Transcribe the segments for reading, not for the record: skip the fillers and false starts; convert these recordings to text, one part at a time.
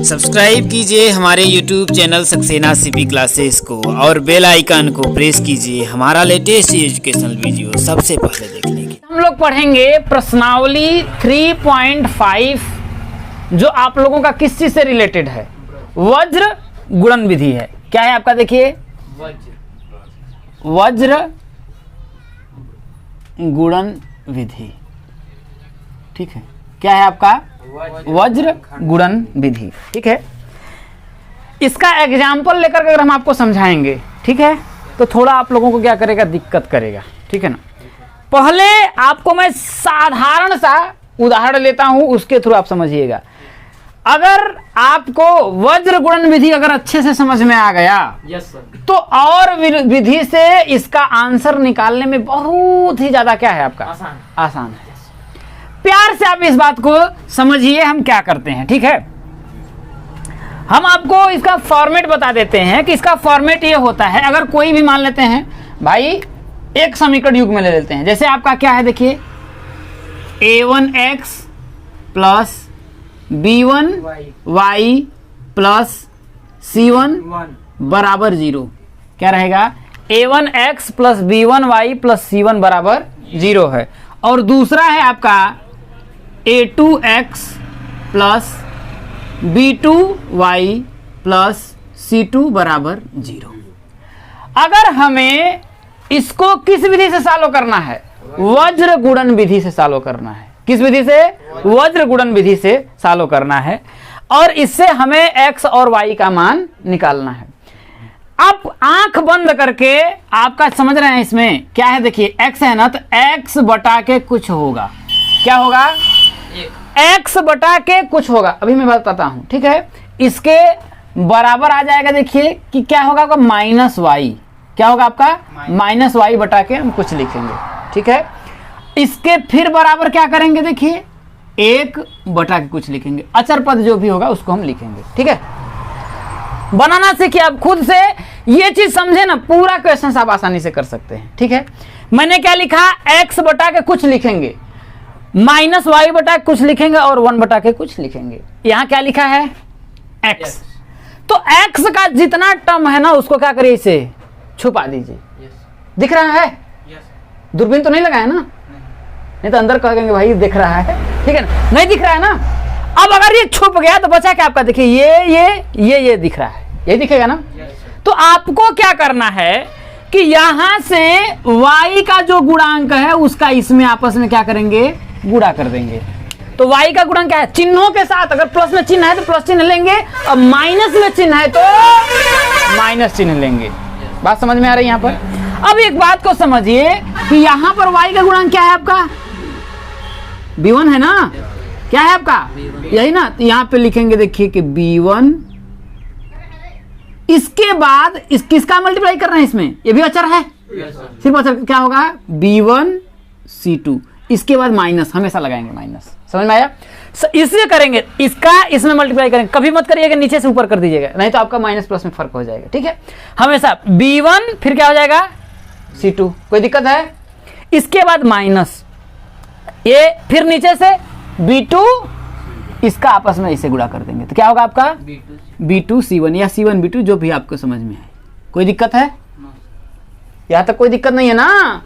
Subscribe कीजिए हमारे YouTube channel Saxena CP classes को और बेल आइकन को प्रेस कीजिए हमारा लेटेस्ट एजुकेशनल वीडियो सबसे पहले देखने के। हम लोग पढ़ेंगे प्रश्नावली 3.5 जो आप लोगों का किस चीज से रिलेटेड है, वज्र गुणन विधि है। क्या है आपका, देखिए वज्र गुणन विधि, ठीक है। क्या है आपका, वज्र गुणन विधि, ठीक है। इसका एग्जाम्पल लेकर अगर हम आपको समझाएंगे, ठीक है, तो थोड़ा आप लोगों को क्या करेगा, दिक्कत करेगा, ठीक है ना। पहले आपको मैं साधारण सा उदाहरण लेता हूं, उसके थ्रू आप समझिएगा। अगर आपको वज्र गुणन विधि अगर अच्छे से समझ में आ गया, तो और विधि से इसका आंसर निकालने में बहुत ही ज्यादा क्या है आपका, आसान है। प्यार से आप इस बात को समझिए हम क्या करते हैं, ठीक है। हम आपको इसका फॉर्मेट बता देते हैं कि इसका फॉर्मेट ये होता है। अगर कोई भी मान लेते हैं भाई, एक समीकरण युग में ले लेते हैं। जैसे आपका क्या है, देखिए a1x plus b1y plus c1 बराबर 0। क्या रहेगा, a1x plus b1y plus c1 बराबर 0 है। और दूसरा है आपका a2x plus b2y plus c2 बराबर 0। अगर हमें इसको किस विधि से सॉल्व करना है, वज्र गुणन विधि से सॉल्व करना है। किस विधि से, वज्र गुणन विधि से सॉल्व करना है। और इससे हमें x और y का मान निकालना है। आप आंख बंद करके आपका समझ रहे हैं इसमें क्या है, देखिए x है ना, तो x बटा के कुछ होगा। क्या होगा, x बटा के कुछ होगा। अभी मैं बताता हूं, ठीक है। इसके बराबर आ जाएगा, देखिए कि क्या होगा आपका, माइनस वाई। क्या होगा आपका, माइनस वाई बटा के हम कुछ लिखेंगे, ठीक है। इसके फिर बराबर क्या करेंगे, देखिए एक बटा के कुछ लिखेंगे। अचर पद जो भी होगा उसको हम लिखेंगे, ठीक है। बनाना सीखिए आप खुद से, ये चीज समझे ना, पूरा क्वेश्चन आप आसानी से कर सकते हैं, ठीक है। मैंने क्या लिखा, x बटा के कुछ लिखेंगे, माइनस वाई बटा के कुछ लिखेंगे और 1 बटा के कुछ लिखेंगे। यहां क्या लिखा है, x। तो x का जितना टर्म है ना, उसको क्या करिए, इसे छुपा दीजिए। दिख रहा है, दूरबीन तो नहीं लगा है ना, नहीं तो अंदर कहेंगे भाई दिख रहा है, ठीक है ना, नहीं दिख रहा है ना। अब अगर ये छुप गया तो बचा क्या आपका, देखिए ये दिख रहा है, ये दिखेगा ना। तो आपको क्या करना है कि यहां से y का जो गुणांक है उसका इसमें आपस में क्या करेंगे, गुणा कर देंगे। तो y का गुणांक क्या है, चिन्हों के साथ। अगर प्लस में चिन्ह है तो प्लस चिन्ह लेंगे, और माइनस में चिन्ह है तो माइनस चिन्ह लेंगे। बात समझ में आ रही है यहां पर। अब एक बात को समझिए कि यहां पर y का गुणांक क्या है आपका, b1 है ना। क्या है आपका, यही ना। तो यहां पे लिखेंगे, देखिए कि b1, इसके बाद किसका मल्टीप्लाई करना है इसमें, ये भी अचर है, सिर्फ अचर। क्या होगा, b1 c2, इसके बाद माइनस हमेशा लगाएंगे, माइनस। समझ में आया, इससे करेंगे, इसका इसमें मल्टीप्लाई करेंगे। कभी मत करिएगा नीचे से ऊपर कर दीजिएगा, नहीं तो आपका माइनस प्लस में फर्क हो जाएगा, ठीक है। हमेशा b1 फिर क्या हो जाएगा, c2। कोई दिक्कत है, इसके बाद माइनस, ये फिर नीचे से b2, इसका आपस में इसे गुणा कर देंगे तो क्या होगा आपका, b2 c1 या c1 b2, जो भी आपको समझ में आए। कोई दिक्कत है, यहां तक कोई दिक्कत नहीं है ना।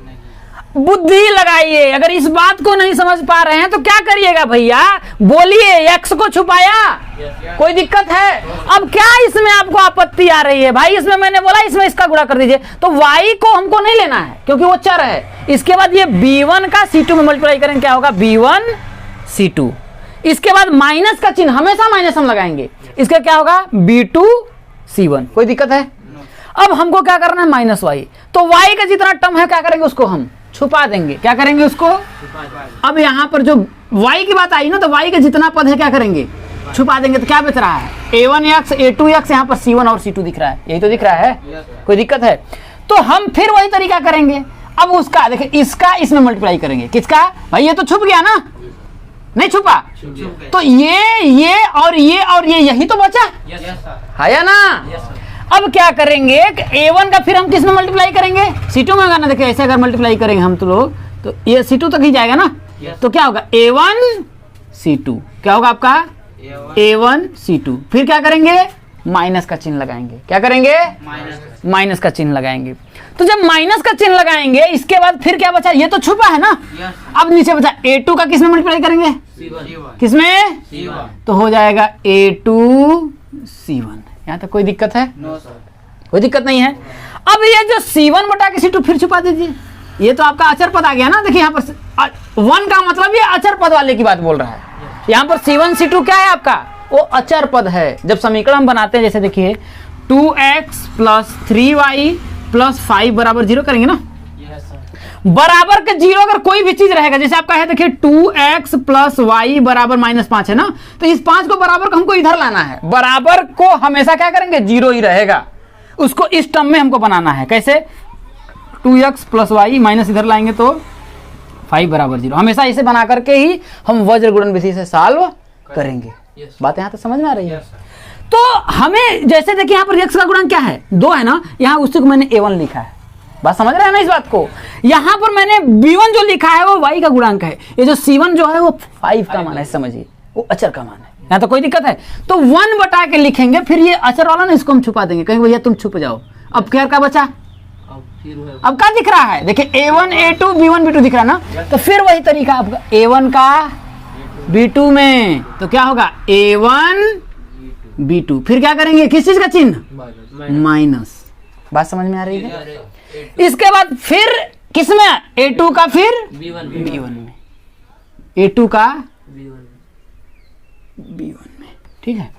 बुद्धि लगाइए। अगर इस बात को नहीं समझ पा रहे हैं तो क्या करिएगा भैया, बोलिए, x को छुपाया, कोई दिक्कत है। अब क्या इसमें आपको आपत्ति आ रही है, भाई इसमें मैंने बोला इसमें इसका गुणा कर दीजिए, तो y को हमको नहीं लेना है क्योंकि वो चर है। इसके बाद ये b1 का c2 में मल्टीप्लाई करेंगे, क्या होगा, b1 c2। इसके बाद माइनस का चिन्ह, हमेशा माइनस हम लगाएंगे, इसका क्या होगा, b2 c1। कोई दिक्कत है। अब हमको क्या करना है, माइनस y। तो y का जितना टर्म है क्या करेंगे, उसको हम छुपा देंगे। क्या करेंगे, उसको। अब यहां पर जो y की बात आई ना, तो y का जितना पद है क्या करेंगे, छुपा देंगे। तो क्या बच रहा है, a1x a2x, यहां पर c1 और c2 दिख रहा है, यही तो दिख रहा है। कोई दिक्कत है, तो हम फिर वही तरीका करेंगे। अब उसका देखिए, इसका इसमें मल्टीप्लाई करेंगे। किसका, भाई ये तो छुप गया ना, नहीं छुपा, तो ये और ये यही तो बचा है या ना। अब क्या करेंगे, a1 का फिर हम किस में मल्टीप्लाई करेंगे, c2 में। ना देखिए, ऐसे अगर मल्टीप्लाई करेंगे हम तो लोग, तो ये c2 तक ही जाएगा ना। तो क्या होगा, a1 c2, क्या होगा आपका, A1 C2, फिर क्या करेंगे, माइनस का चिन्ह लगाएंगे। क्या करेंगे, माइनस का चिन्ह लगाएंगे। तो जब माइनस का चिन्ह लगाएंगे इसके बाद फिर क्या बचा, ये तो छुपा है ना, अब नीचे बचा A2 का किसमें मल्टीप्लाई करेंगे, किसमें, तो हो जाएगा A2 C1। यहाँ तक कोई दिक्कत है, कोई दिक्कत नहीं है। अब ये जो C1 बटा के C2 फिर छुपा दीजिए, ये तो आपका अचर पद आ गया ना। देखिए यहाँ पर 1 का मतलब ये अचर पद वाले की बात बोल रहा है। यहाँ पर C1 C2 क्या है आपका, वो अचर पद है। जब समीकरण हम बनाते हैं, जैसे देखिए 2x प्लस 3y प्लस 5 बराबर 0 करेंगे ना, बराबर के 0 अगर कोई भी चीज रहेगा, जैसे आपका है देखिए 2x प्लस वाई बराबर -5 है ना, तो इस 5 को बराबर को हमको इधर लाना है। बराबर को हमेशा क्या करेंगे, 0 ही रहेगा, उसको इस टर्म में हमको बनाना है। कैसे, 2x प्लस वाई माइनस इधर लाएंगे तो 5 बराबर 0। हमेशा इसे बना करके ही हम वज्र गुणन विधि से सॉल्व करेंगे। बात यहाँ तक समझ में आ रही है। तो हमें जैसे देखिए यहाँ पर x का गुणन क्या है, 2 है ना, यहाँ उसी को मैंने A1 लिखा है। बात समझ रहे हैं ना इस बात को। यहाँ पर मैंने B1 जो लिखा है वो y का गुणांक है, ये जो C1 जो है वो 5 का मान है, समझिए वो अचर का मान है। यहाँ तो कोई दिक्कत है, तो 1 बटा के लिखेंगे, फिर ये अचर वाला ना इसको हम छुपा देंगे, कहेंगे भैया तुम छुप जाओ। अब क्या का बचा, अब क्या दिख रहा है, देखिए A1 A2 B1 B2 दिख रहा है ना, तो फिर वही तरीका आपका A1 का B2 में, तो क्या होगा A1 B2, फिर क्या करेंगे, किस चीज का चिन्ह, माइनस। बात समझ में आ रही है। इसके बाद फिर किसमें, A2 का फिर B1 में, A2 का B1 में, ठीक है।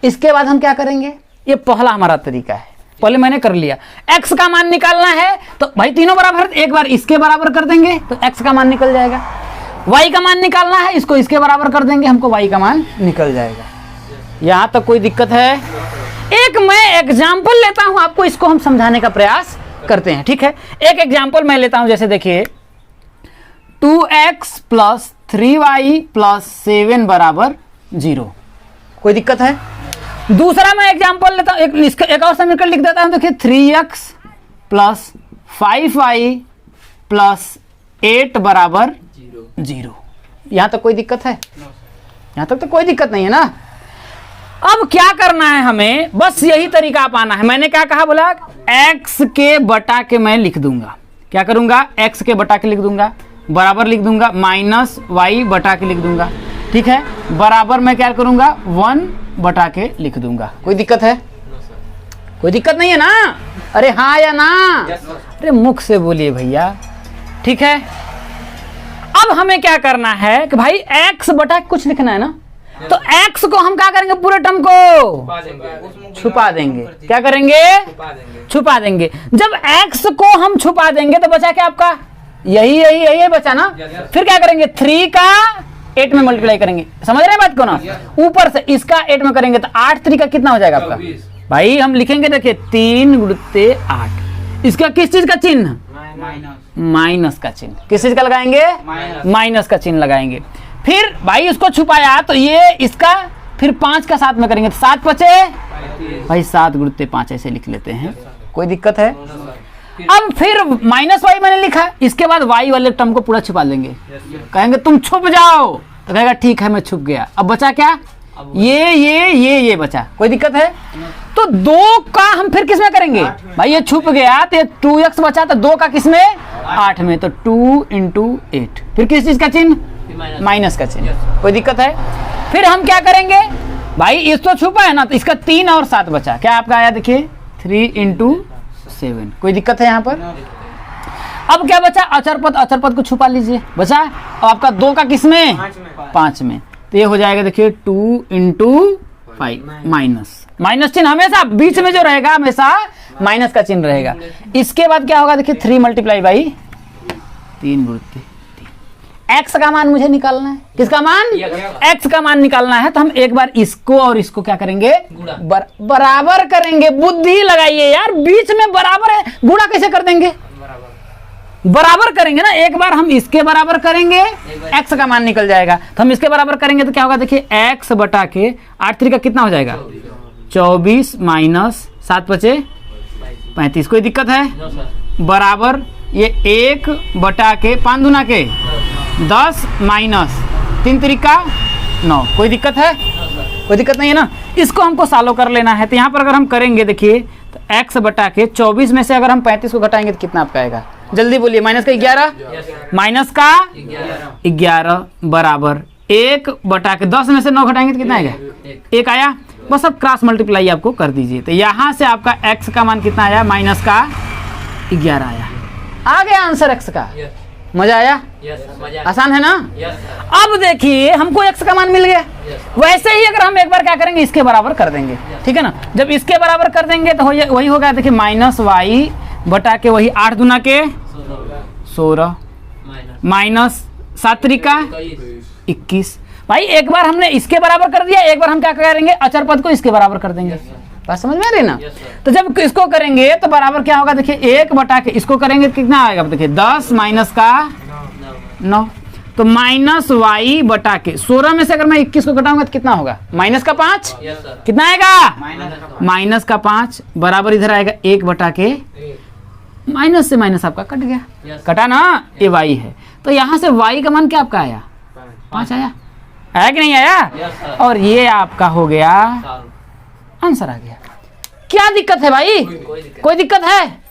इसके बाद हम क्या करेंगे, ये पहला हमारा तरीका है, पहले मैंने कर लिया। x का मान निकालना है तो भाई तीनों बराबर, एक बार इसके बराबर कर देंगे तो x का मान निकल जाएगा। y का मान निकालना है, इसको इसके बराबर कर देंगे, हमको y का मान निकल जाएगा। यहां तक कोई दिक्कत है। एक मैं एग्जाम्पल लेता हूं आपको, इसको हम समझाने का प्रयास करते हैं, ठीक है। एक एग्जाम्पल मैं लेता हूं, जैसे देखिए 2x प्लस 3y प्लस 7 बराबर 0, कोई दिक्कत है। दूसरा मैं एग्जाम्पल लेता हूं, एक और समीकरण लिख देता हूं, देखिए 3x प्लस 5y प्लस 8 बराबर 0। यहां तक कोई दिक्कत है, यहां तक तो कोई दिक्कत नहीं है ना। अब क्या करना है हमें, बस यही तरीका पाना है। मैंने क्या कहा, बोला x के बटा के मैं लिख दूंगा, क्या करूंगा, x के बटा के लिख दूंगा, बराबर लिख दूंगा माइनस y बटा के लिख दूंगा, ठीक है। बराबर मैं क्या करूंगा, 1 बटा के लिख दूंगा। कोई दिक्कत है, कोई दिक्कत नहीं है ना, अरे हाँ या ना, अरे मुख से बोलिए भैया, ठीक है। अब हमें क्या करना है कि भाई x बटा कुछ लिखना है ना, तो x को हम क्या करेंगे, पूरे टर्म को छुपा देंगे। क्या करेंगे, छुपा देंगे। जब x को हम छुपा देंगे तो बचा क्या आपका, यही बचा ना। फिर क्या करेंगे, 3 का 8 में मल्टीप्लाई करेंगे, समझ रहे हैं बात को ना। ऊपर से इसका 8 में करेंगे तो 8 3 का कितना हो जाएगा आपका, भाई हम लिखेंगे देखिए 3 गुणित 8। इसका किस चीज का चिन्ह, माइनस का चिन्ह। किस चीज का लगाएंगे, माइनस का चिन्ह लगाएंगे। फिर भाई इसको छुपाया तो ये इसका फिर 5 का 7 में करेंगे तो 7 बचे, भाई 7 गुणित 5 ऐसे लिख लेते हैं, कोई दिक्कत है। अब फिर माइनस वाई मैंने लिखा, इसके बाद वाई वाले टर्म को पूरा छुपा लेंगे, कहेंगे तुम छुप जाओ, तो कहेगा ठीक है मैं छुप गया। अब बचा क्या, ये बचा, कोई दिक्कत है। तो 2 का हम फिर किस में करेंगे, भाई ये छुप गया तो 2x बचा, तो 2 का किस में, 8 में, तो 2 × 8, फिर किस चीज का चिन्ह, माइनस का चिन्ह, कोई दिक्कत है। फिर हम क्या करेंगे, भाई इस तो छुपा है ना, तो इसका 3 और 7 बचा, क्या आपका आया देखिए 3 × 7, कोई दिक्कत है यहाँ पर। अब क्या बचा, अचर पद को छुपा लीजिए, बचा। और आपका 2 का किस में, 5 में, तो ये हो जाएगा देखिए 2 × 5 माइनस चिन्ह हमेशा बीच में जो रहेगा हमेशा माइनस का चिन्ह रहेगा। इसके बाद क्या होगा देखिए 3 × 3 गुणित 3। x का मान मुझे निकालना है, किसका मान, x का मान निकालना है। तो हम एक बार इसको और इसको क्या करेंगे, बराबर करेंगे। बुद्धि लगाइए यार, बीच में बराबर है, गुणा कैसे कर देंगे, बराबर करेंगे ना। एक बार हम इसके बराबर करेंगे, x का मान निकल जाएगा। तो हम इसके बराबर करेंगे तो क्या होगा देखिए x बटा के 8 3 का कितना हो जाएगा, 24 माइनस 7 बचे 35, कोई दिक्कत है। बराबर ये 1 बटा के 5 दूना के 10 माइनस 3 3 का 9, कोई दिक्कत है। कोई दिक्कत नहीं है ना। इसको हमको सॉल्व कर लेना है। तो यहाँ पर अगर हम करेंगे देखिए तो x बटा के 24 में से अगर हम 35 को घटाएंगे तो कितना आपका आएगा, जल्दी बोलिए। माइनस का 11, माइनस का 11 बराबर 1 बटा के 10 में से 9 घटाएंगे तो कितना आएगा, 1 आया। बस अब क्रॉस मल्टीप्लाई आपको कर दीजिए। तो यहाँ से आपका x का मान कितना आया, माइनस का 11 आया। आ गया आंसर x का। मजा आया? आसान है ना? अब देखिए हमको x का मान मिल गया। वैसे ही अगर हम एक बार क्या करेंगे, इसके बराबर कर देंगे, ठीक है ना। जब इसके बराबर कर देंगे तो वही होगा, देखिए माइनस वाई बटा के वही 8 दूना के 16 माइनस 7 त्रिका 21। भाई एक बार हमने इसके बराबर कर दिया, एक बार हम क्या करेंगे, अचर पद को इसके बराबर कर देंगे। बात समझ में आ रही ना? तो जब इसको करेंगे तो बराबर क्या होगा, देखिए 1 बटा के इसको करेंगे तो कितना आएगा, देखिए 10 माइनस का 9। तो माइनस वाई बटा के 16 में से अगर मैं 21 को घटाऊंगा तो कितना होगा, माइनस का 5। कितना आएगा, माइनस का 5 बराबर इधर आएगा 1 बटा के माइनस से माइनस आपका कट गया, कटा ना, ये वाई है। तो यहाँ से वाई का मान क्या आपका आया, 5 आया कि नहीं आया। और ये आपका हो गया आंसर आ गया। क्या दिक्कत है भाई, कोई दिक्कत है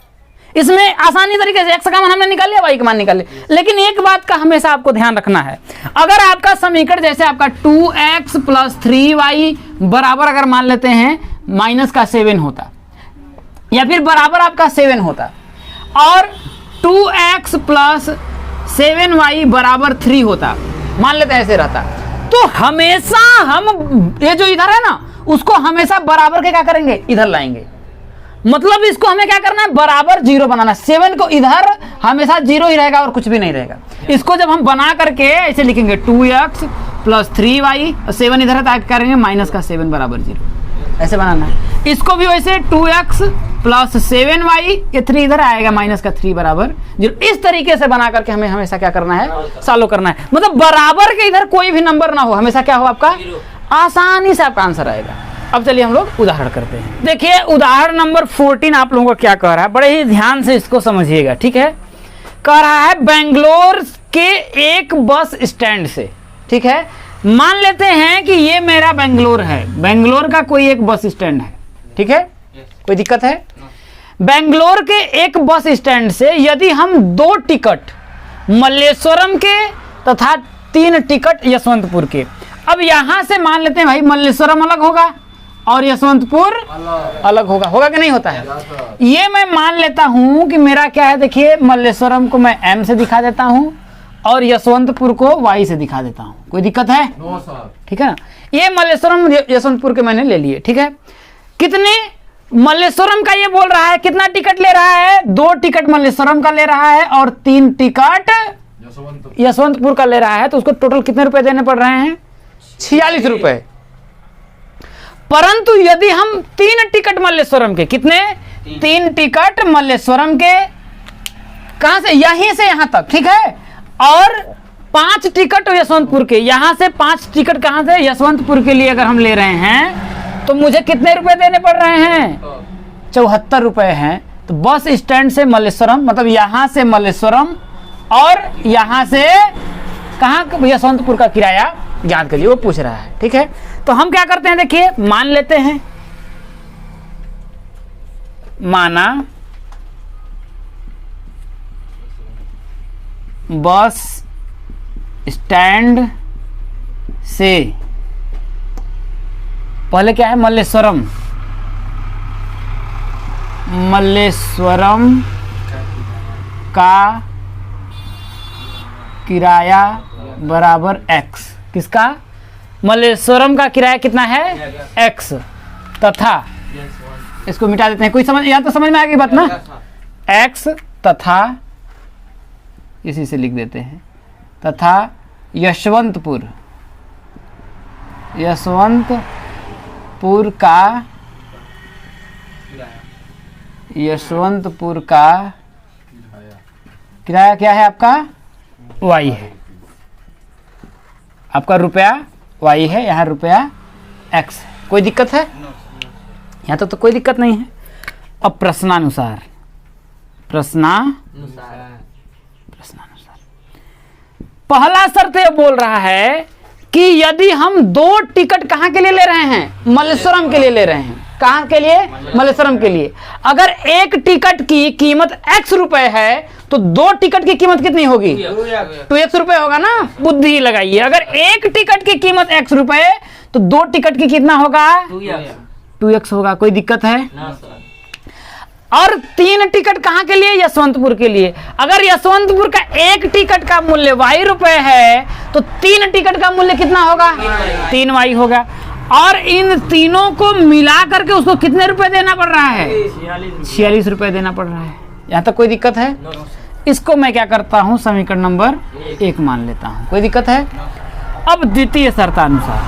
इसमें? आसानी तरीके से x का मान हमने निकाल लिया, y का मान निकाल लिया। लेकिन एक बात का हमेशा आपको ध्यान रखना है, अगर आपका समीकरण जैसे आपका 2x + 3y बराबर अगर मान लेते हैं माइनस का 7 होता, या फिर बराबर आपका 7 होता, और 2x + 7y बराबर 3 होता, मान लेते हैं ऐसे रहता, तो हमेशा हम ये जो इधर है ना उसको हमेशा बराबर के क्या करेंगे, इधर लाएंगे। मतलब इसको हमें क्या करना है, बराबर 0 बनाना। 7 को इधर हमेशा 0 ही रहेगा और कुछ भी नहीं रहेगा। इसको जब हम बना करके ऐसे लिखेंगे 2x + 3y, 7 इधर है तो क्या करेंगे, माइनस का 7 बराबर 0, ऐसे बनाना है। इसको भी वैसे 2x + 7y, ये 3 इधर आएगा, माइनस का 3 बराबर 0। इस तरीके से बना करके हमें हमेशा क्या करना है, सॉल्व करना है। मतलब बराबर के इधर कोई भी नंबर ना हो, हमेशा क्या हो आपका, आसानी से आपका आंसर आएगा। अब चलिए हम लोग उदाहरण करते हैं। देखिए उदाहरण नंबर 14 आप लोगों को क्या कह रहा है, बड़े ही ध्यान से इसको समझिएगा, ठीक है। कह रहा है बेंगलोर के एक बस स्टैंड से, ठीक है, मान लेते हैं कि ये मेरा बेंगलोर है, बेंगलोर का कोई एक बस स्टैंड है, ठीक है, कोई दिक्कत है। बेंगलोर के एक बस स्टैंड से यदि हम 2 टिकट मल्लेश्वरम के तथा 3 टिकट यशवंतपुर के, अब यहां से मान लेते हैं भाई मल्लेश्वरम अलग होगा और यशवंतपुर अलग होगा, होगा कि नहीं होता है। ये मैं मान लेता हूं कि मेरा क्या है, देखिए मल्लेश्वरम को मैं M से दिखा देता हूं और यशवंतपुर को Y से दिखा देता हूं, कोई दिक्कत है, ठीक है ना। ये मल्लेश्वरम यशवंतपुर के मैंने ले लिए, ठीक है। कितने मल्लेश्वरम का ये बोल रहा है, कितना टिकट ले रहा है, 2 टिकट मल्लेश्वरम का ले रहा है और 3 टिकट यशवंतपुर का ले रहा है। तो उसको टोटल कितने रुपए देने पड़ रहे हैं, 46 रुपए। परंतु यदि हम 3 टिकट मल्लेश्वरम के, कितने, 3 टिकट मल्लेश्वरम के, कहां से, यहीं से यहां तक, ठीक है, और 5 टिकट यशवंतपुर के, यहां से 5 टिकट कहां से, यशवंतपुर के लिए अगर हम ले रहे हैं तो मुझे कितने रुपए देने पड़ रहे हैं, 74 रुपए हैं। तो बस स्टैंड से मल्लेश्वरम, मतलब यहां से मल्लेश्वरम और यहां से कहां, यशवंतपुर का किराया ज्ञात करिए, वो पूछ रहा है, ठीक है। तो हम क्या करते हैं, देखिए मान लेते हैं, माना बस स्टैंड से पहले क्या है, मल्लेश्वरम, मल्लेश्वरम का किराया बराबर x, किसका, मल्लेश्वरम का किराया कितना है, x, तथा इसको मिटा देते हैं, कोई समझ, या तो समझ में आ गई बात ना, x तथा इसी से लिख देते हैं, तथा यशवंतपुर, यशवंतपुर का किराया क्या है आपका, y है, आपका रुपया y है, यहाँ रुपया x है। कोई दिक्कत है, यहाँ तो कोई दिक्कत नहीं है। अब प्रश्नानुसार, प्रश्नानुसार पहला शर्त ये बोल रहा है कि यदि हम 2 टिकट कहाँ के लिए ले रहे हैं, मल्लेश्वरम के लिए ले रहे हैं। कहाँ के लिए, मल्लेश्वरम के लिए। अगर एक टिकट की कीमत x रुपए है तो 2 टिकट की कीमत कितनी होगी, 2x रुपए होगा ना। बुद्धि लगाइए, अगर एक टिकट की कीमत x रुपए तो 2 टिकट की कितना होगा, 2x होगा। कोई दिक्कत है? और 3 टिकट कहाँ के लिए, यशवंतपुर के लिए। अगर यशवंतपुर का एक टिकट का मूल्य y रुपए है तो 3 टिकट का मूल्य कितना होगा, 3y होगा। और इन तीनों को मिला करके उसको कितने रुपए देना पड़ रहा है, 46 रुपए देना पड़ रहा है। यहाँ तक कोई दिक्कत है? इसको मैं क्या करता हूँ, समीकरण नंबर 1 मान लेता हूँ। कोई दिक्कत है? अब द्वितीय शर्तानुसार,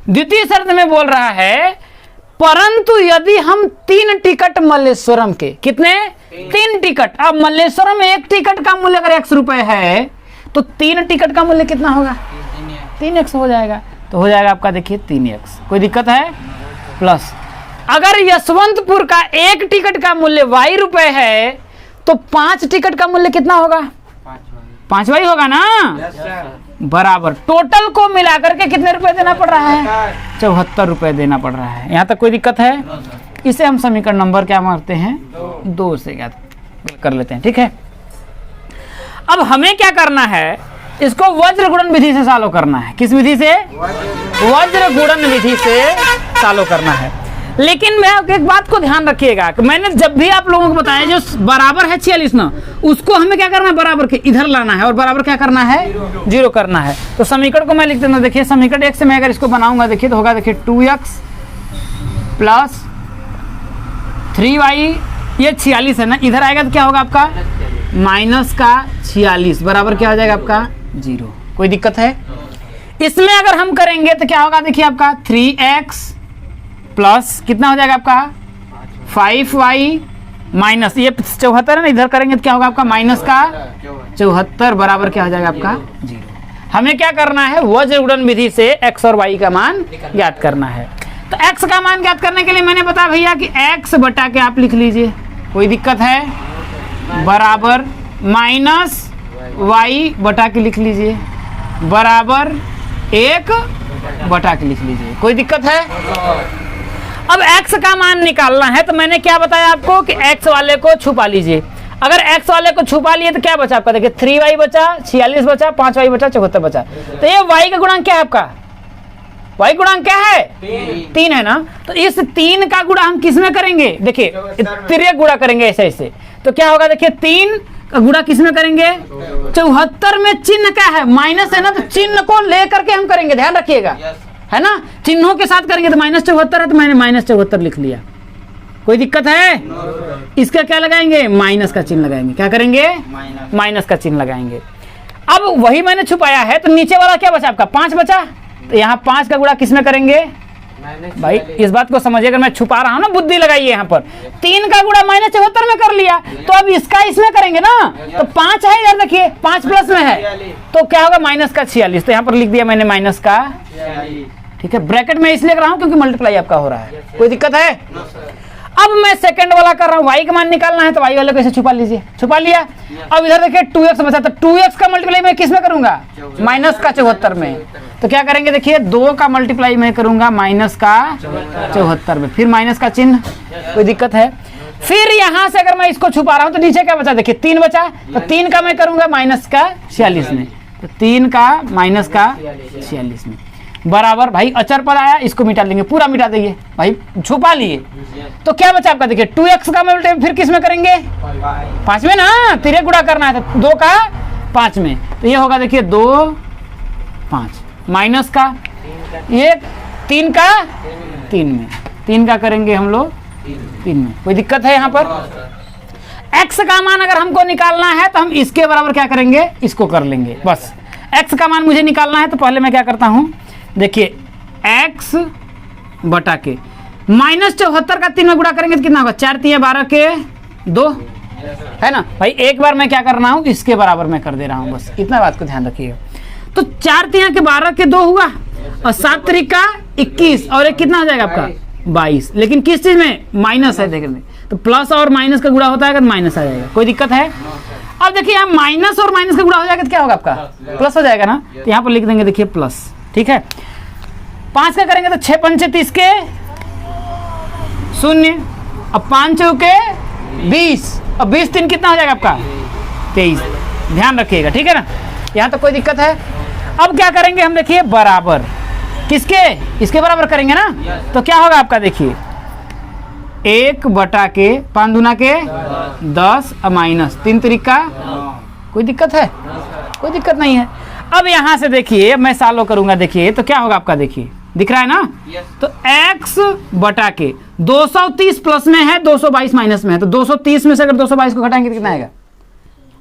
द्वितीय शर्त में बोल रहा है, परंतु यदि हम 3 टिकट मल्लेश्वरम के, कितने, 3 टिकट। अब मल्लेश्वरम में एक टिकट का मूल्य अगर x रुपए है तो 3 टिकट का मूल्य कितना होगा, 3x हो जाएगा। तो हो जाएगा आपका, देखिए 3x। कोई दिक्कत है? प्लस अगर यशवंतपुर का एक टिकट का मूल्य y रुपए है तो 5 टिकट का मूल्य कितना होगा, 5y होगा ना, बराबर। टोटल को मिलाकर के कितने रुपए देना पड़ रहा है, 74 रुपए देना पड़ रहा है। यहाँ तक कोई दिक्कत है? इसे हम समीकरण नंबर क्या मारते हैं, 2 से क्या कर लेते हैं। ठीक है, अब हमें क्या करना है, इसको वज्र गुणन विधि से सॉल्व करना है। किस विधि से, वज्र गुणन विधि से सॉल्व करना है। लेकिन मैं एक बात को ध्यान रखिएगा कि मैंने जब भी आप लोगों को बताया जो बराबर है 46 ना, उसको हमें क्या करना है, बराबर के इधर लाना है और बराबर क्या करना है, 0 करना है। तो समीकरण को मैं लिख देता हूं। देखिए समीकरण 1 से मैं अगर इसको बनाऊंगा, देखिए तो होगा, देखिए 2x प्लस 3y, ये 46 है ना, इधर आएगा तो क्या होगा आपका, माइनस का 46 बराबर क्या हो जाएगा आपका, 0। कोई दिक्कत है? इसमें अगर हम करेंगे तो क्या होगा, देखिए आपका 3x प्लस कितना हो जाएगा आपका 5y माइनस ये 74 है ना, इधर करेंगे तो क्या होगा आपका माइनस का 74 बराबर क्या हो जाएगा आपका 0। हमें क्या करना है, वज्र गुणन विधि से x और y का मान ज्ञात करना है। तो x का मान ज्ञात करने के लिए मैंने बताया भैया कि x बटा के आप लिख लीजिए, कोई दिक्कत है, बराबर माइनस y बटा के लिख लीजिए, बराबर 1 बटा के लिख लीजिए। कोई दिक्कत है? अब x का मान निकालना है तो मैंने क्या बताया आपको कि x वाले को छुपा लीजिए। अगर x वाले को छुपा लिए तो क्या बचा आपका, देखिए 3y बचा, 46 बचा, 5y बचा, 74 बचा। तो ये y का गुणांक क्या है आपका, y गुणांक क्या है, 3 है ना। तो इस 3 का गुणा हम किस में करेंगे, देखिए तिर्यक गुणा करेंगे ऐसे ऐसे। तो क्या होगा, देखिए 3 का गुणा किस में करेंगे, 74 में चिन्ह क्या है, माइनस है ना, तो चिन्ह को लेकर के हम करेंगे, ध्यान रखिएगा, है ना। चिन्हों के साथ करेंगे तो -74 है तो मैंने -74 लिख लिया। कोई दिक्कत है? इसका क्या लगाएंगे, माइनस का चिन्ह लगाएंगे। क्या करेंगे, माइनस का चिन्ह लगाएंगे। अब वही मैंने छुपाया है तो नीचे वाला क्या बचा आपका, 5 बचा। तो यहाँ 5 का गुणा किस में करेंगे, भाई इस बात को समझिए, अगर मैं छुपा रहा हूँ ना, बुद्धि लगाइए। यहाँ पर 3 का गुणा -74 में कर लिया, तो अब इसका इसमें करेंगे ना, तो 5 है इधर, देखिए 5 प्लस में है तो क्या होगा, माइनस का 46। तो यहाँ पर लिख दिया मैंने माइनस का, ठीक है। ब्रैकेट में इसलिए कर रहा हूँ क्योंकि मल्टीप्लाई आपका हो रहा है। कोई दिक्कत है? अब मैं सेकंड वाला कर रहा हूँ, y का मान निकालना है तो y वाले को ऐसे छुपा लीजिए, छुपा लिया। अब इधर देखिए 2x बचा, तो 2x का मल्टीप्लाई मैं किस में करूंगा, माइनस का 74 में। तो क्या करेंगे, देखिए 2 का मल्टीप्लाई मैं करूंगा माइनस का 74 में, फिर माइनस का चिन्ह। कोई दिक्कत है? फिर यहां से अगर मैं इसको छुपा रहा हूं तो नीचे क्या बचा, देखिए 3 बचा, तो 3 का मैं करूंगा माइनस का 46 में, तो 3 का माइनस का 46 में बराबर, भाई अचर पर आया, इसको मिटा देंगे, पूरा मिटा देंगे भाई, छुपा लिए। तो क्या बचा आपका, देखिए 2x का मल्टीप्लाई फिर किस में करेंगे, 5 में ना, तिर्यक गुणा करना है तो 2 का 5 में, तो ये होगा देखिए 2 5 माइनस का ये 3 का 3 में, 3 का करेंगे हम लोग 3 में। कोई दिक्कत है? यहाँ पर x का मान अगर हमको निकालना है तो हम इसके बराबर क्या करेंगे, इसको कर लेंगे बस। x का मान मुझे निकालना है तो पहले मैं क्या करता हूँ, देखिए x बटा के -74 का 3 में गुणा करेंगे तो कितना होगा, 4 3 12 के 2, है ना भाई। एक बार मैं क्या कर रहा हूँ, इसके बराबर मैं कर दे रहा हूँ, बस इतना बात को ध्यान रखिएगा। तो 4 3 के 12 के 2 हुआ और 7 3 का 21 और एक कितना हो जाएगा आपका 22, लेकिन किस चीज में, माइनस है, देखेंगे तो प्लस और माइनस का गुणा होता है अगर माइनस आ जाएगा। कोई दिक्कत है? अब देखिए यहाँ माइनस और माइनस का गुणा हो जाएगा तो क्या होगा आपका प्लस हो जाएगा ना, तो यहाँ पर लिख देंगे देखिए प्लस। ठीक है, 5 का करेंगे तो 6 पंचे 30 के 0, अब 5 चौके 20, अब 20 3 कितना हो जाएगा आपका 23। ध्यान रखिएगा, ठीक है ना, यहाँ तो कोई दिक्कत है। अब क्या करेंगे हम, देखिए बराबर किसके, इसके बराबर करेंगे ना, तो क्या होगा आपका देखिए 1 बटा के 5 दूना के 10 और माइनस 3 तरीका, कोई दिक्कत है, कोई दिक्कत नहीं है। अब यहाँ से देखिए मैं सालो करूंगा, देखिए तो क्या होगा आपका, देखिए दिख रहा है ना, तो x बटा के 230 प्लस में है, 222 माइनस में है, तो 230 में से अगर 222 को घटाएंगे तो कितना आएगा।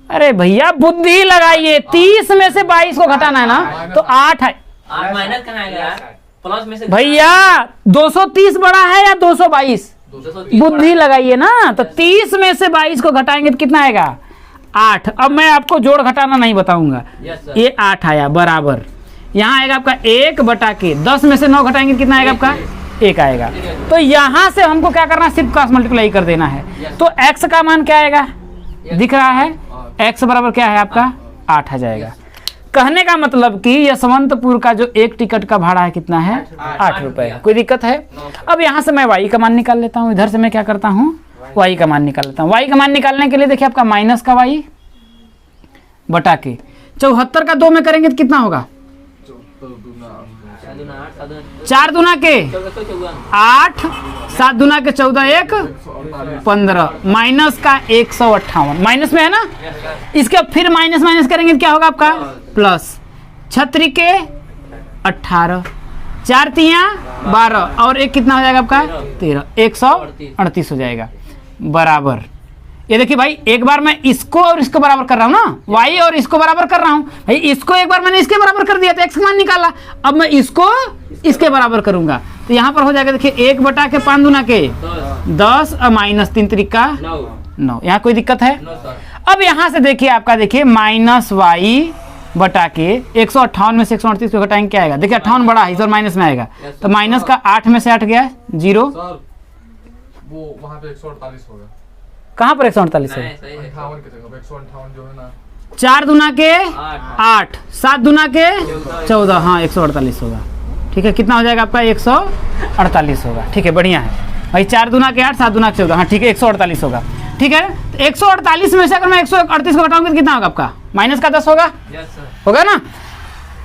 अरे भैया बुद्धि लगाइए, 30 में से 22 को घटाना है ना, तो 8 है। माइनस कहाँ आएगा, प्लस में से भैया 230 बड़ा है या 222, बुद्धि लगाइए ना, तो 30 में से 22 को घटाएंगे तो कितना आएगा 8। अब मैं आपको जोड़ घटाना नहीं बताऊंगा, ये 8 आया बराबर, यहाँ आएगा आपका 1 बटा के 10 में से 9 घटाएंगे तो कितना आएगा आपका 1 आएगा। तो यहाँ से हमको क्या करना है, सिर्फ क्रॉस मल्टीप्लाई कर देना है। तो x का मान क्या आएगा, दिख रहा है, x बराबर क्या है आपका 8 आ जाएगा। कहने का मतलब कि यशवंतपुर का जो एक टिकट का भाड़ा है कितना है 8 रुपए। कोई दिक्कत है। अब यहाँ से मैं y का मान निकाल लेता हूँ, इधर से मैं क्या करता हूँ y का मान निकाल लेता हूँ। y का मान निकालने के लिए देखिए आपका माइनस का y बटा के 74 का 2 में करेंगे तो कितना होगा 4 दूना के 8, 7 दूना के 14, 1 15, माइनस का 158, माइनस में है ना, इसके फिर माइनस माइनस करेंगे तो क्या होगा आपका प्लस, 36 के 18, 4 तिया 12 और 1 कितना हो जाएगा आपका 13, 138 हो जाएगा बराबर। ये देखिए भाई, एक बार मैं इसको और इसको बराबर कर रहा हूँ ना, y और इसको बराबर कर रहा हूँ भाई, इसको एक बार मैंने इसके बराबर कर दिया तो x का मान निकाला, अब मैं इसको इसके बराबर करूंगा तो यहाँ पर हो जाएगा देखिए 1 बटा के 5 दूना के 10 और माइनस 3 तरीका 9। यहाँ कोई दिक्कत है। अब यहाँ से देखिए आपका देखिए माइनस y बटा के 158 में से 138 को घटाएंगे क्या आएगा, देखिए 58 बड़ा है, इस और माइनस में आएगा, तो माइनस का 8 में से 8 गया 0, वो वहाँ पे 148 होगा। कहाँ पर 148 है, 58 की जगह 158 जो है ना, 4 दूना के 8, 7 दूना के 14, हाँ 148 होगा। ठीक है, कितना हो जाएगा आपका 148 होगा। ठीक है, बढ़िया है भाई, 4 दूना के 8, 7 दूना के 14, हाँ ठीक है 148 होगा। ठीक है, तो 148 में से अगर मैं 138 को घटाऊंगा तो कितना होगा आपका माइनस का 10 होगा, होगा ना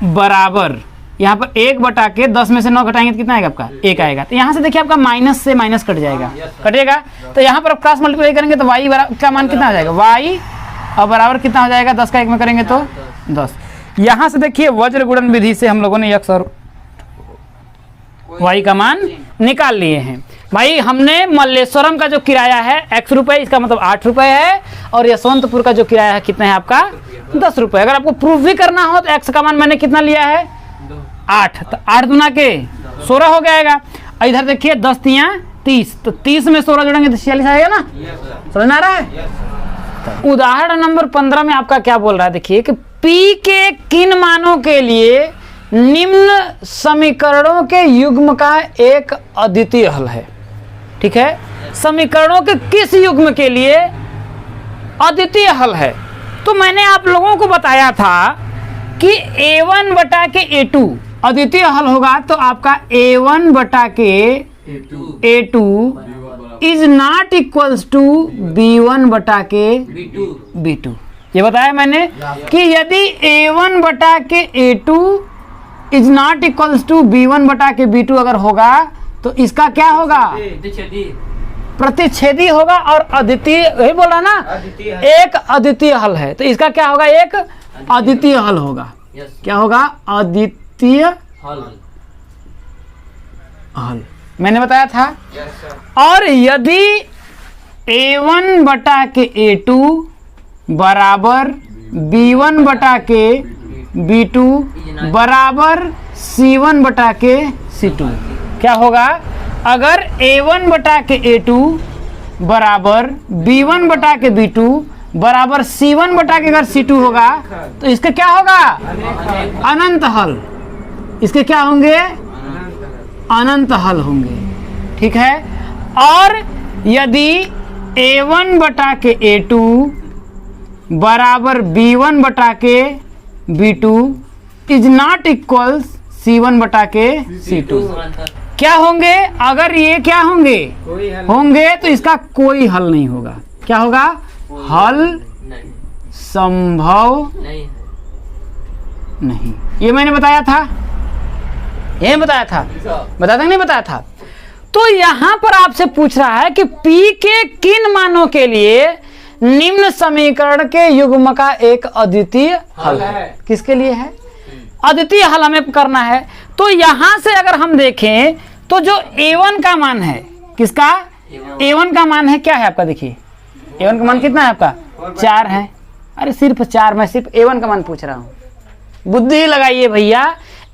बराबर। यहाँ पर 1 बटा के 10 में से 9 घटाएंगे तो कितना आएगा आपका 1 आएगा। तो यहाँ से देखिए आपका माइनस से माइनस कट जाएगा, कटेगा, तो यहाँ पर क्रॉस मल्टीप्लाई करेंगे तो y का मान कितना हो जाएगा, y और बराबर कितना हो जाएगा 10 का 1 में करेंगे तो 10। यहाँ से देखिए वज्र गुणन विधि से हम लोगों ने x और y का मान निकाल लिए हैं। भाई हमने मल्लेश्वरम का जो किराया है x रुपए, इसका मतलब 8 रुपए है, और यशवंतपुर का जो किराया है कितना है आपका 10 रुपए। अगर आपको प्रूफ भी करना हो तो x का मान मैंने कितना लिया है 8, तो 8 दूना के 16 हो जाएगा। इधर देखिए 10 तिया 30, तो 30 में 16 जोड़ेंगे तो 46 आएगा ना, समझ में आ रहा है। उदाहरण नंबर 15 में आपका क्या बोल रहा है, देखिए कि p के किन मानों के लिए निम्न समीकरणों के युग्म का एक अद्वितीय हल है। ठीक है, समीकरणों के किस युग्म के लिए अद्वितीय हल है। तो मैंने आप लोगों को बताया था कि a1 बटा के a2 अद्वितीय हल होगा, तो आपका a1 बटा के a2 is not equals to b1 बटा के b2। ये बताया मैंने कि यदि a1 बटा के a2 is not equals to b1 बटा के b2 अगर होगा तो इसका क्या होगा, प्रतिच्छेदी होगा और अद्वितीय, यही बोला ना, एक अद्वितीय हल है, तो इसका क्या होगा, एक अद्वितीय हल होगा। क्या होगा, अद्वितीय हल मैंने बताया था। और यदि a1 बटा के a2 बराबर b1 बटा के b2 बराबर c1 बटा के c2, क्या होगा, अगर a1 बटा के a2 बराबर b1 बटा के b2 बराबर c1 बटा के अगर c2 होगा तो इसका क्या होगा, अनंत हल। इसके क्या होंगे, अनंत हल होंगे। ठीक है, और यदि a1 बटा के a2 बराबर B1 बटा के B2 is not equals C1 बटा के C2। क्या होंगे? अगर ये क्या होंगे होंगे तो इसका कोई हल नहीं होगा। क्या होगा? हल नहीं संभव नहीं नहीं। ये मैंने बताया था, ये बताया था, बताया था कि नहीं बताया था? तो यहां पर आपसे पूछ रहा है कि P के किन मानों के लिए निम्न समीकरण के युग्म का एक अद्वितीय हल है। किसके लिए है? अद्वितीय हल हमें करना है। तो यहां से अगर हम देखें तो जो A1 का मान है, किसका? A1 का मान है क्या है आपका? देखिए A1 का मान कितना है आपका? 4 है। अरे सिर्फ 4, मैं सिर्फ A1 का मान पूछ रहा हूं, बुद्धि लगाइए भैया।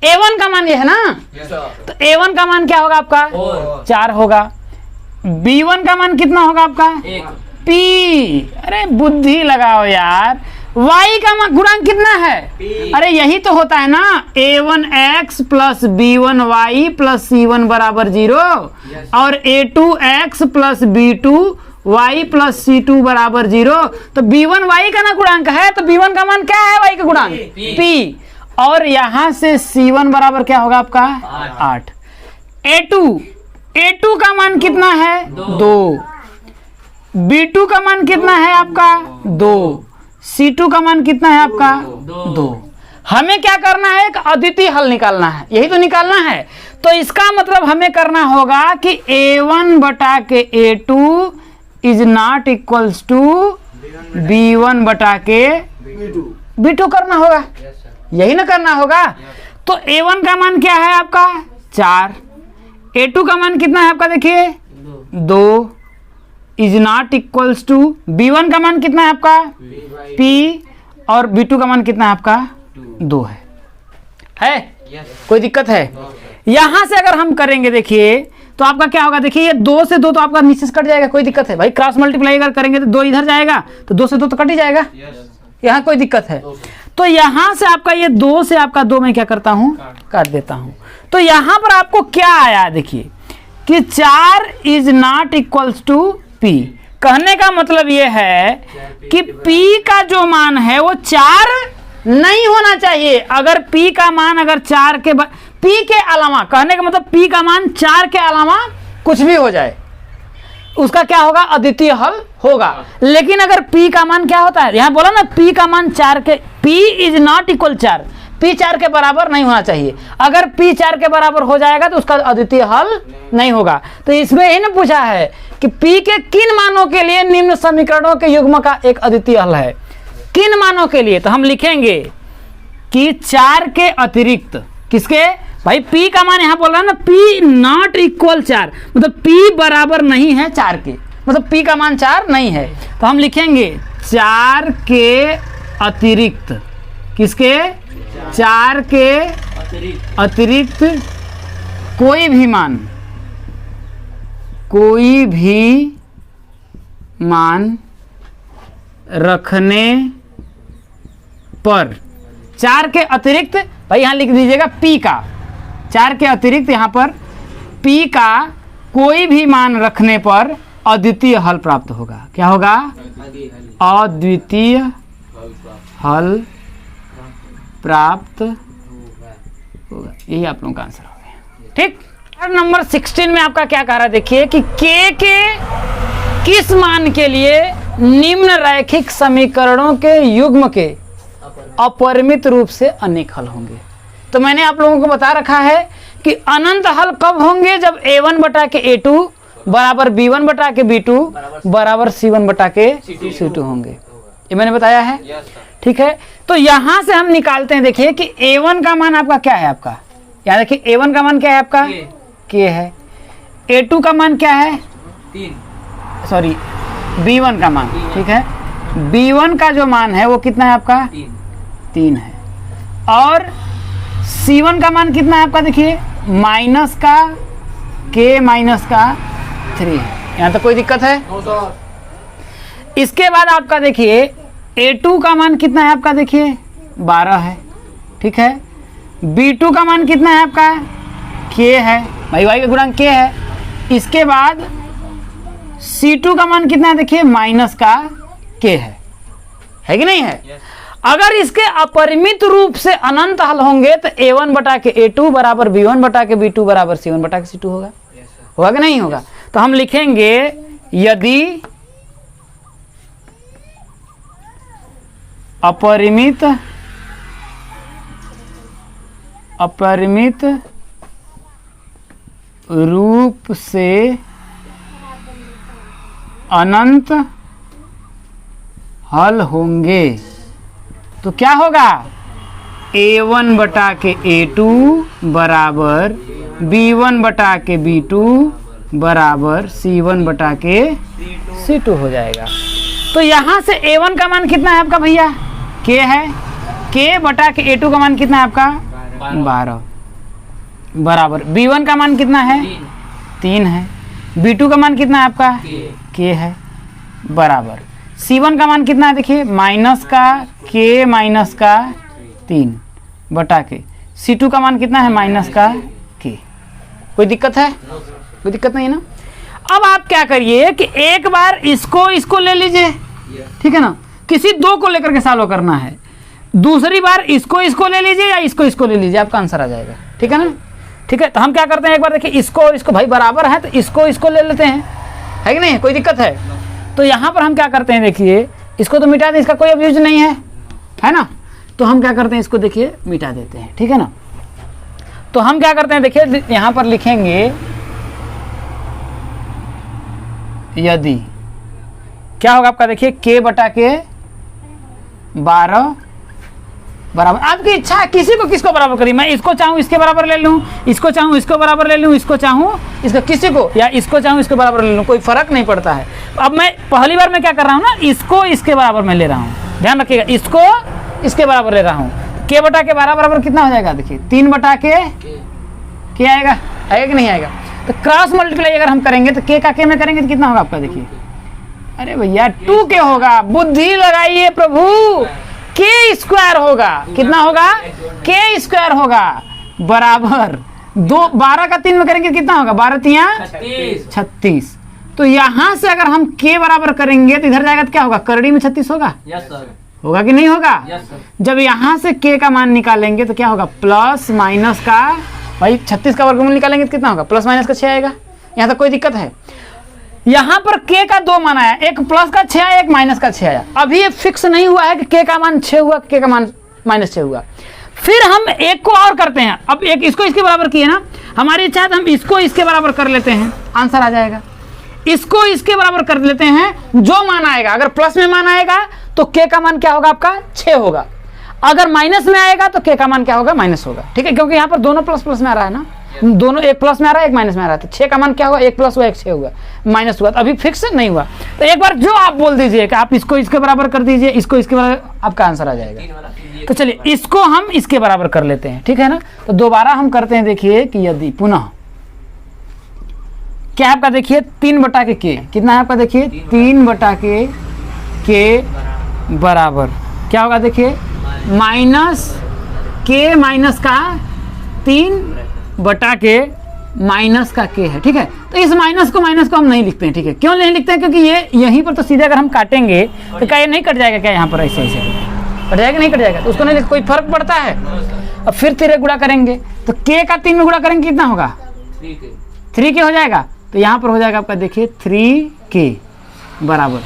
A1 का मान ये है ना, तो A1 का मान क्या होगा आपका? 4 होगा। B1 का मान कितना होगा आपका? P। अरे बुद्धि लगाओ यार। Y का मान गुणांक कितना है? अरे यही तो होता है ना, A1x plus B1y plus C1 बराबर 0 और A2x plus B2y plus C2 बराबर 0। तो B1y का ना गुणांक है, तो B1 का मान क्या है? y का गुणांक P। और यहां से C1 बराबर क्या होगा आपका? 8। A2 का मान कितना है? 2। B2 का मान कितना है आपका? 2। C2 का मान कितना है आपका? 2। हमें क्या करना है? एक अद्वितीय हल निकालना है, यही तो निकालना है। तो इसका मतलब हमें करना होगा कि A1 बटा के A2 is not equals to B1 बटा के B2 करना होगा, यही ना करना होगा। तो A1 का मान क्या है आपका? 4। A2 का मान कितना है आपका? देखिए 2 is not equals to B1 का मान कितना है आपका? P और B2 का मान कितना है आपका? 2 है? कोई दिक्कत है? यहां से अगर हम करेंगे देखिए तो आपका क्या होगा? देखिए ये 2 से 2 तो आपका नीचे से कट जाएगा, कोई दिक्कत है भाई? क्रॉस मल्टीप्लाई अगर करेंगे तो 2 इधर जाएगा, तो 2 से 2 तो कट ही जाएगा। यहाँ कोई दिक्कत है? तो यहां से आपका ये 2 से आपका 2 मैं क्या करता हूं? काट देता हूं। तो यहां पर आपको क्या आया? देखिए कि 4 is not equals to P। कहने का मतलब ये है कि P का जो मान है वो 4 नहीं होना चाहिए। अगर P का मान अगर 4 के P के अलावा, कहने का मतलब P का मान 4 के अलावा कुछ भी हो जाए, उसका क्या होगा? अद्वितीय हल होगा। लेकिन अगर P का मान क्या होता है? यहां बोला ना P का मान 4 के, P is not equal 4, P 4 के बराबर नहीं होना चाहिए। अगर P 4 के बराबर हो जाएगा तो उसका अद्वितीय हल नहीं होगा। तो इसमें यही ना पूछा है कि P के किन मानों के लिए निम्न समीकरणों के युग्म का एक अद्वितीय हल है। किन मानों के लिए? तो हम लिखेंगे कि 4 के अतिरिक्त, किसके भाई? P का मान यहां बोल रहा है ना, P नॉट इक्वल 4, मतलब P बराबर नहीं है 4 के, मतलब P का मान 4 नहीं है। तो हम लिखेंगे 4 के अतिरिक्त, किसके? 4 के अतिरिक्त कोई भी मान रखने पर, 4 के अतिरिक्त भाई यहां लिख दीजिएगा P का, 4 के अतिरिक्त यहां पर P का कोई भी मान रखने पर अद्वितीय हल प्राप्त होगा। क्या होगा? अद्वितीय हल प्राप्त होगा। यही आप लोगों का आंसर हो गया। ठीक। नंबर 16 में आपका क्या कह रहा है? देखिए कि K के किस मान के लिए निम्न रैखिक समीकरणों के युग्म के अपरिमित रूप से अनेक हल होंगे। तो मैंने आप लोगों को बता रखा है कि अनंत हल कब होंगे? जब A1 बटा के A2 बराबर B1 बटा के B2 बराबर C1 बटा के C2 होंगे। ये मैंने बताया है। ठीक है। तो यहां से हम निकालते हैं। देखिए कि A1 का मान आपका क्या है? आपका यहाँ देखिए A1 का मान क्या है? आपका K है। A2 का मान क्या है? 3। सॉरी B1 का मान। ठीक है। B1 का जो मान है वो कितना है आपका? 3 है। और C1 का मान कितना है आपका? देखिए माइनस का K माइनस का 3 है। यहाँ तक कोई दिक्कत है? इसके बाद आपका देखिए A2 का मान कितना है आपका? देखिए 12 है। ठीक है। B2 का मान कितना है आपका? K है भाई, y का गुणांक K है। इसके बाद C2 का मान कितना है? देखिए माइनस का K है है कि नहीं है? अगर इसके अपरिमित रूप से अनंत हल होंगे तो a1 बटा के a2 बराबर b1 बटा के b2 बराबर c1 बटा के c2 होगा। होगा कि नहीं होगा? तो हम लिखेंगे यदि अपरिमित रूप से अनंत हल होंगे तो क्या होगा? a1 बटा के a2 बराबर b1 बटा के b2 बराबर c1 बटा के c2 हो जाएगा। तो यहाँ से a1 का मान कितना है आपका भैया? k है। k बटा के a2 का मान कितना है आपका? 12 बराबर b1 का मान कितना है? 3 है। b2 का मान कितना है आपका? k है बराबर c1 का मान कितना है? देखिए माइनस का k माइनस का 3 बटा के c2 का मान कितना है? माइनस का k। कोई दिक्कत है? कोई दिक्कत नहीं है ना? अब आप क्या करिए कि एक बार इसको ले लीजिए, ठीक है ना? किसी दो को लेकर के सॉल्व करना है। दूसरी बार इसको ले लीजिए या इसको ले लीजिए, आपका आंसर आ जाएगा। ठीक है ना? ठीक है, तो हम क्या करते हैं, एक बार देखिए इसको और इसको भाई बराबर है तो इसको ले लेते हैं, है कि नहीं? कोई दिक्कत है? तो यहाँ पर हम क्या करते हैं, देखिए इसको तो मिटा दें, इसका कोई अब यूज नहीं है ना? तो हम क्या करते हैं, इसको देखिए मिटा देते हैं। ठीक है ना? तो हम क्या करते हैं, देखिए यहाँ पर लिखेंगे यदि क्या होगा आपका? देखिए k बटा के 12 बराबर, आपकी इच्छा है किसी को किसको बराबर करिए। मैं इसको चाहूँ इसके बराबर ले लूँ, इसको चाहूँ इसको बराबर ले लूँ, इसको चाहूँ इसको किसी को, या इसको चाहूँ इसको बराबर ले लूँ, कोई फर्क नहीं पड़ता है। अब मैं पहली बार मैं क्या कर रहा हूँ ना, इसको इसके बराबर मैं ले रहा हूँ, ध्यान रखिएगा, इसको इसके बराबर ले रहा हूँ। k बटा के 12 बराबर कितना हो जाएगा? देखिए 3 बटा के क्या आएगा? आएगा कि नहीं आएगा? तो क्रॉस मल्टीप्लाई अगर हम करेंगे तो k का k में करेंगे तो कितना होगा आपका? देखिए अरे भैया 2k होगा। बुद्धि लगाइए प्रभु, k स्क्वायर होगा। कितना होगा? k स्क्वायर होगा बराबर 12 का 3 में करेंगे कितना होगा? 12 तिया 36। तो यहाँ से अगर हम k बराबर करेंगे तो इधर जाएगा तो क्या होगा? करड़ी में 36 होगा। Yes sir. होगा कि नहीं होगा? Yes sir. जब यहाँ से k का मान निकालेंगे तो क्या होगा? प्लस माइनस का, भाई 36 का वर्गमूल निकालेंगे तो कितना होगा? प्लस माइनस का 6 आएगा। यहाँ तक कोई दिक्कत है? यहाँ पर k का 2 मान आया, एक प्लस का 6 आया, एक माइनस का 6 आया। अभी ये फिक्स नहीं हुआ है कि k का मान 6 हुआ, k का मान माइनस 6 हुआ। फिर हम एक को और करते हैं। अब एक इसको इसके बराबर किए ना, हमारी इच्छा है तो हम इसको इसके बराबर कर लेते हैं, आंसर आ जाएगा। इसको इसके बराबर कर लेते हैं, जो मान आएगा, अगर प्लस में मान आएगा तो k का मान क्या होगा आपका? 6 होगा। अगर माइनस में आएगा तो k का मान क्या होगा? माइनस होगा। ठीक है, क्योंकि यहाँ पर दोनों प्लस प्लस में आ रहा है ना, दोनों एक प्लस में आ रहा है एक माइनस में आ रहा है, तो 6 का मान क्या होगा? एक प्लस हुआ एक 6 हुआ, माइनस हुआ, तो अभी फिक्स नहीं हुआ। तो एक बार जो आप बोल दीजिए कि आप इसको इसके बराबर कर दीजिए, इसको इसके बराबर, आपका आंसर आ जाएगा। तो चलिए इसको हम इसके बराबर कर लेते हैं। ठीक है ना? तो दोबारा हम करते हैं, देखिए कि यदि पुनः क्या है आपका? देखिए 3 बटा के k कितना है आपका? देखिए 3 बटा के k बराबर क्या होगा? देखिए माइनस k माइनस का 3 बटा के माइनस का k है। ठीक है, तो इस माइनस को हम नहीं लिखते हैं। ठीक है, क्यों नहीं लिखते हैं? क्योंकि ये यहीं पर तो सीधे अगर हम काटेंगे तो क्या ये नहीं कट जाएगा? क्या यहाँ पर ऐसे कट जाएगा? नहीं कट जाएगा, तो उसको नहीं, कोई फर्क पड़ता है? अब फिर 3 गुणा करेंगे तो k का 3 में गुणा करेंगे कितना होगा? 3k हो जाएगा। तो यहाँ पर हो जाएगा आपका, देखिए 3k बराबर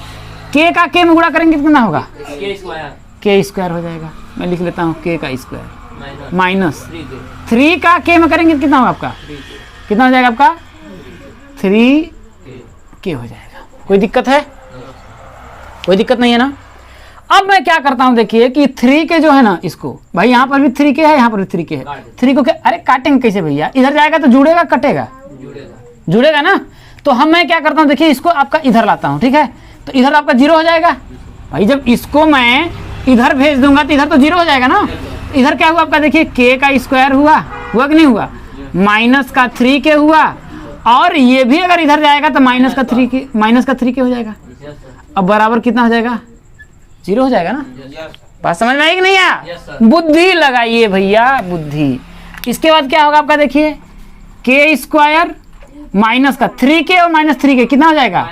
k का k में गुणा करेंगे कितना होगा? k स्क्वायर हो जाएगा। मैं लिख लेता हूँ k का स्क्वायर माइनस 3 का k में करेंगे कितना होगा आपका? कितना हो जाएगा आपका? 3k हो जाएगा। कोई दिक्कत है? कोई दिक्कत नहीं है ना? अब मैं क्या करता हूँ, देखिए कि 3k जो है ना, इसको भाई यहाँ पर भी 3k है, यहाँ पर भी 3k है, 3 को क्या, अरे काटेंगे कैसे भैया? इधर जाएगा तो जुड़ेगा, कटेगा, जुड़ेगा ना? तो मैं क्या करता हूँ, देखिए इसको आपका इधर लाता हूँ। ठीक है, तो इधर आपका 0 हो जाएगा। भाई जब इसको मैं इधर भेज दूंगा तो इधर तो 0 हो जाएगा ना। इधर क्या हुआ आपका? देखिए k का स्क्वायर हुआ कि नहीं हुआ? माइनस का 3k हुआ, और ये भी अगर इधर जाएगा तो माइनस का 3k हो जाएगा। अब बराबर कितना हो जाएगा? 0 हो जाएगा ना? बात समझ में आई कि नहीं आया? बुद्धि लगाइए भैया, बुद्धि। इसके बाद क्या होगा आपका? देखिए k स्क्वायर माइनस का 3k और माइनस 3k कितना हो जाएगा?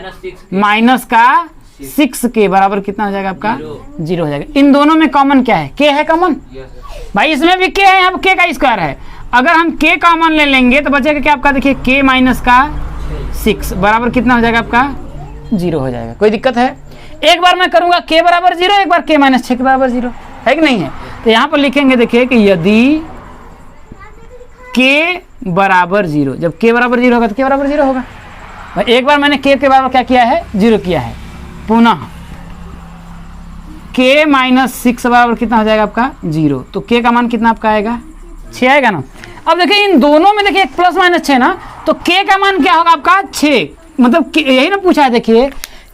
माइनस का 6 के बराबर कितना हो जाएगा आपका 0 हो जाएगा। इन दोनों में कॉमन क्या है, के है कॉमन भाई, इसमें भी के है, यहाँ के का स्क्वायर है। अगर हम के कॉमन ले लेंगे तो बचेगा क्या आपका, देखिए के माइनस का 6 बराबर कितना हो जाएगा आपका 0 हो जाएगा। कोई दिक्कत है? एक बार मैं करूंगा के बराबर 0, एक बार के माइनस 6 के बराबर 0 है कि नहीं है। तो यहाँ पर लिखेंगे देखिए कि यदि के बराबर 0, जब के बराबर 0 होगा तो के बराबर 0 होगा। भाई एक बार मैंने के बराबर क्या किया है 0 किया है, पुनः के माइनस 6 बराबर कितना हो जाएगा आपका 0, तो के का मान कितना आपका आएगा 6 आएगा ना। अब देखिए इन दोनों में देखिए एक प्लस माइनस 6 ना, तो के का मान क्या होगा आपका 6, मतलब यही ना पूछा है। देखिए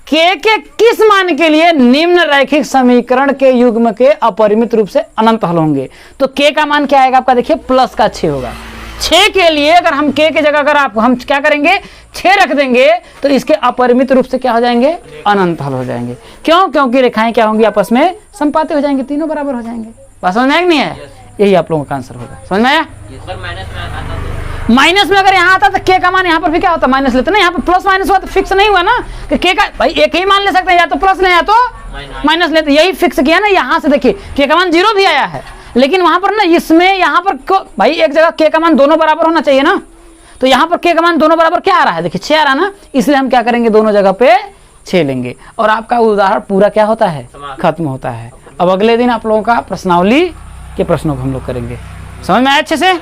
के किस मान के लिए निम्न रैखिक समीकरण के युग्म के अपरिमित रूप से अनंत हल होंगे, तो के का मान क्या आएगा आपका, देखिए प्लस का 6 होगा। 6 के लिए अगर हम के की जगह अगर हम क्या करेंगे 6 रख देंगे तो इसके अपरिमित रूप से क्या हो जाएंगे, अनंत हल हो जाएंगे। क्यों? क्योंकि रेखाएं क्या होंगी आपस में समपाती हो जाएंगे, तीनों बराबर हो जाएंगे। बात समझ में आया कि नहीं है? यही आप लोगों का आंसर होगा। समझ में आया? माइनस में अगर यहाँ आता तो के का मान यहाँ पर भी क्या होता, माइनस लेते ना, यहाँ पर प्लस माइनस हुआ तो फिक्स नहीं हुआ ना कि के का, भाई एक ही मान ले सकते हैं, या तो प्लस ले या तो माइनस लेते, यही फिक्स किया ना। यहाँ से देखिए के का मान 0 भी आया है, लेकिन वहां पर ना इसमें यहाँ पर भाई एक जगह के का मान दोनों बराबर होना चाहिए ना, तो यहाँ पर के का मान दोनों बराबर क्या आ रहा है, देखिए 6 आ रहा है ना, इसलिए हम क्या करेंगे दोनों जगह पे 6 लेंगे और आपका उदाहरण पूरा क्या होता है, खत्म होता है। अब अगले दिन आप लोगों का प्रश्नावली के प्रश्नों को हम लोग करेंगे। समझ में आया अच्छे से?